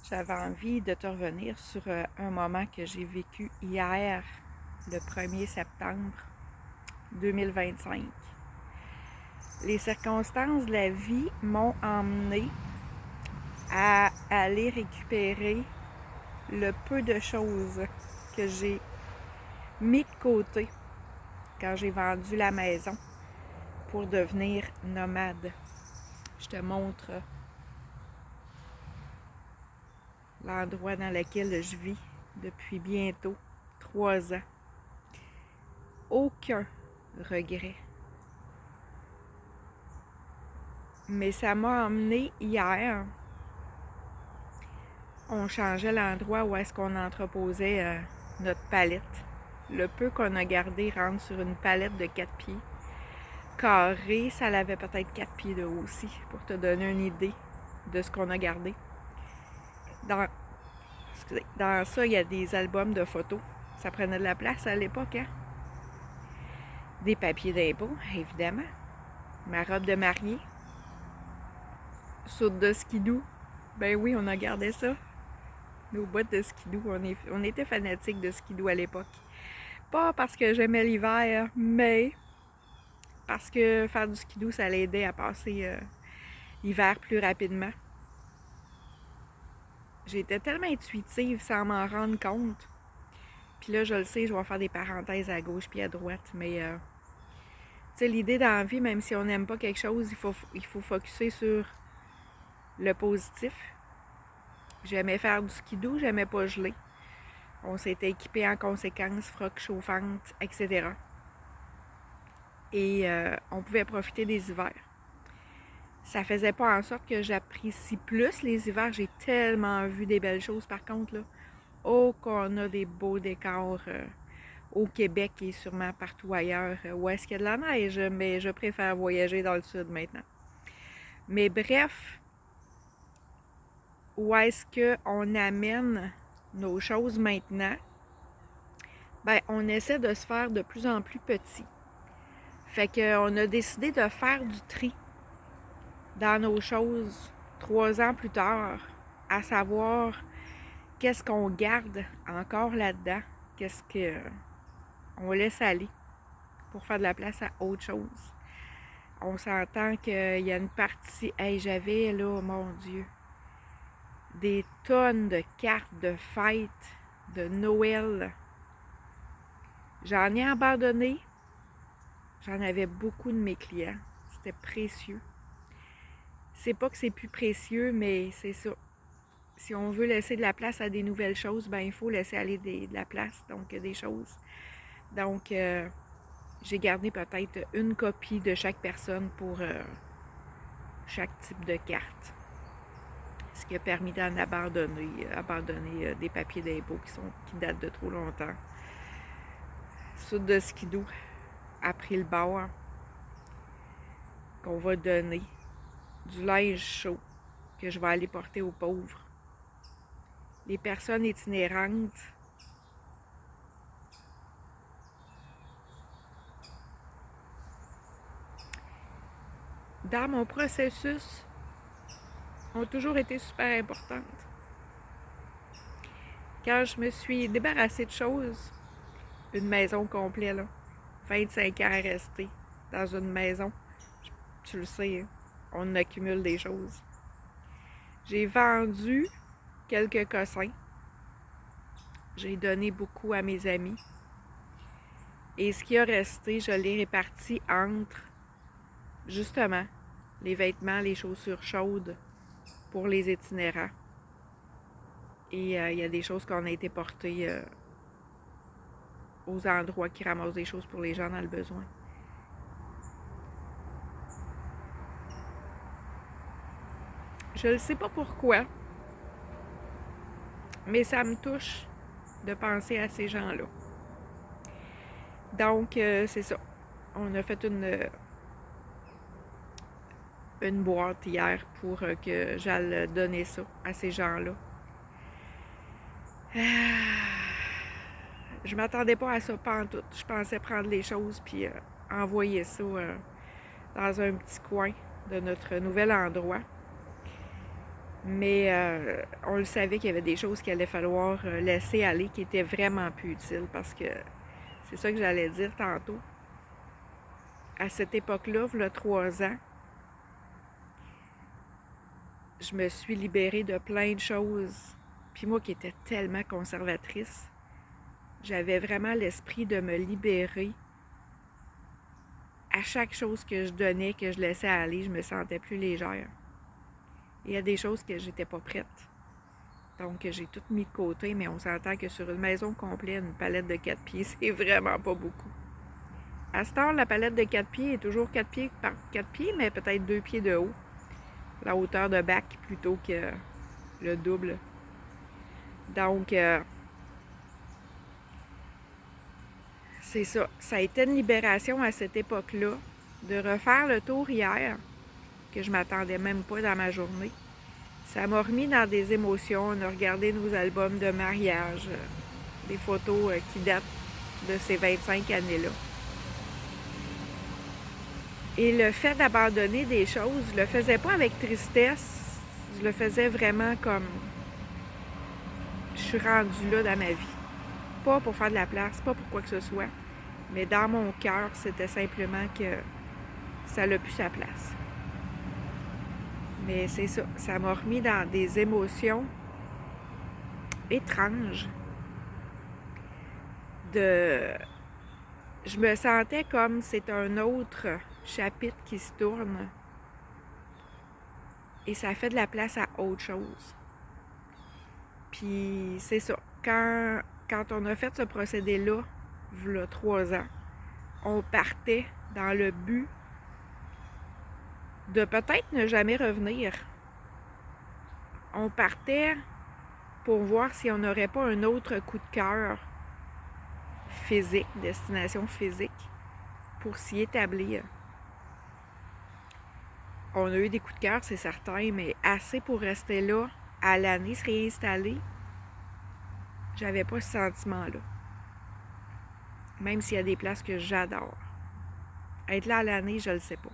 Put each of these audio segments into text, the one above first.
J'avais envie de te revenir sur un moment que j'ai vécu hier, le 1er septembre 2025. Les circonstances de la vie m'ont emmené à aller récupérer le peu de choses que j'ai mis de côté quand j'ai vendu la maison pour devenir nomade. Je te montre l'endroit dans lequel je vis depuis bientôt 3 ans. Aucun regret. Mais ça m'a emmené hier. On changeait l'endroit où est-ce qu'on entreposait notre palette. Le peu qu'on a gardé rentre sur une palette de 4 pieds. Carré, ça avait peut-être 4 pieds de haut aussi, pour te donner une idée de ce qu'on a gardé. Dans ça, il y a des albums de photos. Ça prenait de la place à l'époque, hein? Des papiers d'impôt, évidemment. Ma robe de mariée. Soude de skidoo. Ben oui, on a gardé ça. Nos bottes de skidoo. On était fanatiques de skidoo à l'époque. Pas parce que j'aimais l'hiver, mais parce que faire du skidoo, ça l'aidait à passer l'hiver plus rapidement. J'étais tellement intuitive sans m'en rendre compte. Puis là, je le sais, je vais faire des parenthèses à gauche puis à droite, mais tu sais, l'idée dans la vie, même si on n'aime pas quelque chose, il faut focusser sur le positif. J'aimais faire du skidoo, j'aimais pas geler. On s'était équipé en conséquence, froc chauffante, etc. Et on pouvait profiter des hivers. Ça faisait pas en sorte que j'apprécie plus les hivers. J'ai tellement vu des belles choses par contre, là. Oh, qu'on a des beaux décors au Québec et sûrement partout ailleurs où est-ce qu'il y a de la neige, mais je préfère voyager dans le sud maintenant. Mais bref, où est-ce qu'on amène nos choses maintenant? Ben, on essaie de se faire de plus en plus petit. Fait qu'on a décidé de faire du tri dans nos choses 3 ans plus tard, à savoir qu'est-ce qu'on garde encore là-dedans, qu'est-ce qu'on laisse aller pour faire de la place à autre chose. On s'entend qu'il y a une partie... Hey, j'avais là, mon Dieu, des tonnes de cartes de fêtes, de Noël. J'en ai abandonné. J'en avais beaucoup de mes clients. C'était précieux. C'est pas que c'est plus précieux, mais c'est ça. Si on veut laisser de la place à des nouvelles choses, ben il faut laisser aller de la place, donc des choses. Donc, j'ai gardé peut-être une copie de chaque personne pour chaque type de carte. Ce qui a permis d'en abandonner des papiers d'impôt qui datent de trop longtemps. Soude de skidoo a pris le bord qu'on va donner. Du linge chaud que je vais aller porter aux pauvres. Les personnes itinérantes. Dans mon processus, ont toujours été super importantes. Quand je me suis débarrassée de choses, une maison complète, là, 25 ans à rester dans une maison, tu le sais, on accumule des choses. J'ai vendu quelques cossins. J'ai donné beaucoup à mes amis. Et ce qui a resté, je l'ai réparti entre, justement, les vêtements, les chaussures chaudes pour les itinérants. Et il y a des choses qu'on a été portées aux endroits qui ramassent des choses pour les gens dans le besoin. Je ne sais pas pourquoi, mais ça me touche de penser à ces gens-là. Donc, c'est ça. On a fait une boîte hier pour que j'aille donner ça à ces gens-là. Je m'attendais pas à ça pantoute. Je pensais prendre les choses puis envoyer ça dans un petit coin de notre nouvel endroit. Mais on le savait qu'il y avait des choses qu'il allait falloir laisser aller qui étaient vraiment plus utiles parce que c'est ça que j'allais dire tantôt. À cette époque-là, il y a 3 ans, je me suis libérée de plein de choses. Puis moi qui étais tellement conservatrice, j'avais vraiment l'esprit de me libérer. À chaque chose que je donnais, que je laissais aller, je me sentais plus légère. Il y a des choses que j'étais pas prête. Donc, j'ai tout mis de côté, mais on s'entend que sur une maison complète, une palette de 4 pieds, c'est vraiment pas beaucoup. À cette heure, la palette de 4 pieds est toujours 4 pieds par 4 pieds, mais peut-être 2 pieds de haut. La hauteur de bac plutôt que le double. Donc, c'est ça. Ça a été une libération à cette époque-là, de refaire le tour hier, que je m'attendais même pas dans ma journée. Ça m'a remis dans des émotions. On a regardé nos albums de mariage, des photos qui datent de ces 25 années-là. Et le fait d'abandonner des choses, je le faisais pas avec tristesse, je le faisais vraiment comme je suis rendue là dans ma vie. Pas pour faire de la place, pas pour quoi que ce soit, mais dans mon cœur, c'était simplement que ça n'a plus sa place. Mais c'est ça, ça m'a remis dans des émotions étranges. Je me sentais comme c'est un autre chapitre qui se tourne et ça fait de la place à autre chose. Puis c'est ça, quand on a fait ce procédé-là, il y a 3 ans, on partait dans le but de peut-être ne jamais revenir. On partait pour voir si on n'aurait pas un autre coup de cœur physique, destination physique, pour s'y établir. On a eu des coups de cœur, c'est certain, mais assez pour rester là à l'année, se réinstaller, j'avais pas ce sentiment-là. Même s'il y a des places que j'adore. Être là à l'année, je le sais pas.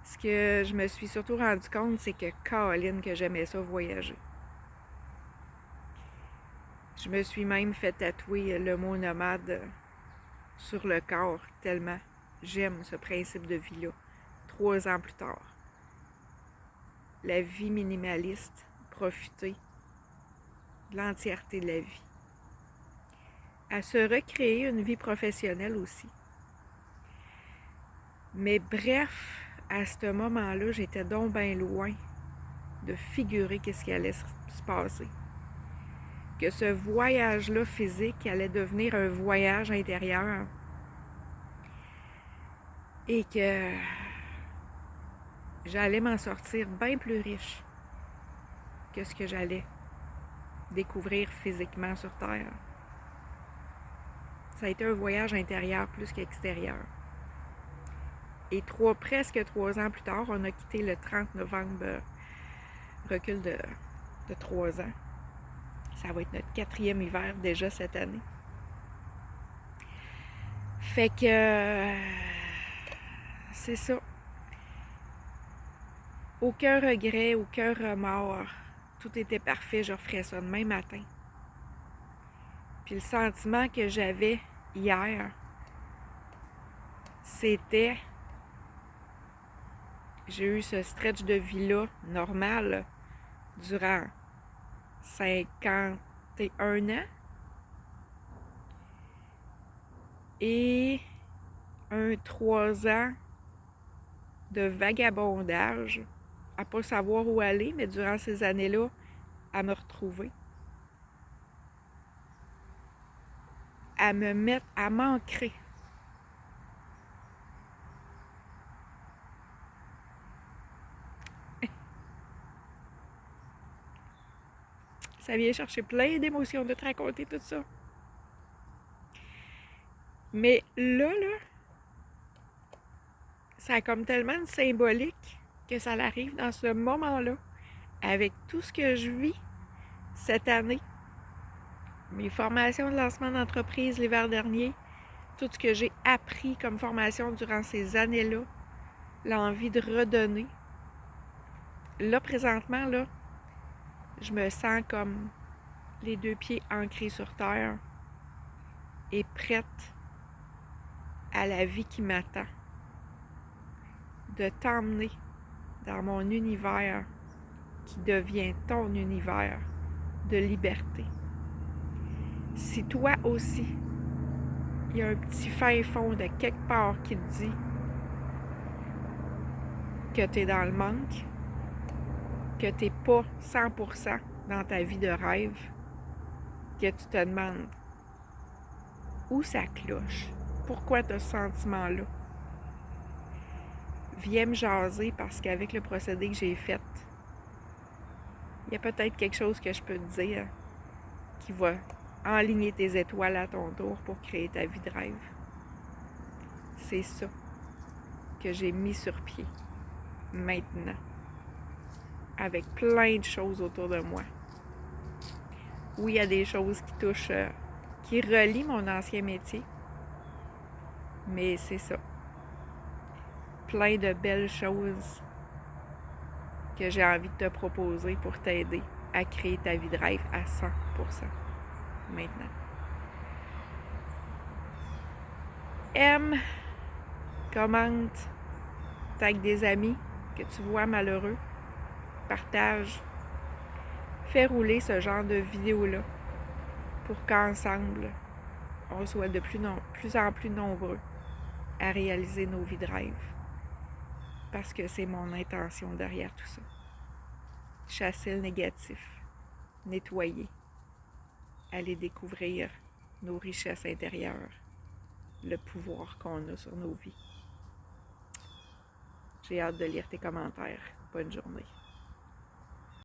Ce que je me suis surtout rendu compte, c'est que Caroline, que j'aimais ça voyager. Je me suis même fait tatouer le mot nomade sur le corps, tellement j'aime ce principe de vie-là. 3 ans plus tard. La vie minimaliste, profiter de l'entièreté de la vie. À se recréer une vie professionnelle aussi. Mais bref, à ce moment-là, j'étais donc bien loin de figurer qu'est-ce qui allait se passer. Que ce voyage-là physique allait devenir un voyage intérieur. Et que j'allais m'en sortir bien plus riche que ce que j'allais découvrir physiquement sur Terre. Ça a été un voyage intérieur plus qu'extérieur. Et presque 3 ans plus tard, on a quitté le 30 novembre, recul de 3 ans. Ça va être notre 4e hiver déjà cette année. Fait que c'est ça. Aucun regret, aucun remords. Tout était parfait, je referais ça demain matin. Puis le sentiment que j'avais hier, c'était... J'ai eu ce stretch de vie-là normal durant 51 ans. Et 3 ans de vagabondage, à pas savoir où aller, mais durant ces années-là, à me retrouver. À me mettre, à m'ancrer. Ça vient chercher plein d'émotions de te raconter tout ça. Mais là, ça a comme tellement une symbolique que ça arrive dans ce moment-là, avec tout ce que je vis cette année, mes formations de lancement d'entreprise l'hiver dernier, tout ce que j'ai appris comme formation durant ces années-là, l'envie de redonner. Là, présentement, là, je me sens comme les 2 pieds ancrés sur terre et prête à la vie qui m'attend. De t'emmener dans mon univers qui devient ton univers de liberté. Si toi aussi, il y a un petit fin fond de quelque part qui te dit que tu es dans le manque, que tu n'es pas 100% dans ta vie de rêve, que tu te demandes où ça cloche, pourquoi tu as ce sentiment-là, viens me jaser parce qu'avec le procédé que j'ai fait, il y a peut-être quelque chose que je peux te dire qui va enligner tes étoiles à ton tour pour créer ta vie de rêve. C'est ça que j'ai mis sur pied maintenant, avec plein de choses autour de moi. Oui, il y a des choses qui touchent, qui relient mon ancien métier, mais c'est ça. Plein de belles choses que j'ai envie de te proposer pour t'aider à créer ta vie de rêve à 100% maintenant. Aime, commente, tag des amis que tu vois malheureux, partage, fais rouler ce genre de vidéos-là pour qu'ensemble, on soit de plus en plus nombreux à réaliser nos vies de rêve. Parce que c'est mon intention derrière tout ça. Chasser le négatif, nettoyer, aller découvrir nos richesses intérieures, le pouvoir qu'on a sur nos vies. J'ai hâte de lire tes commentaires. Bonne journée.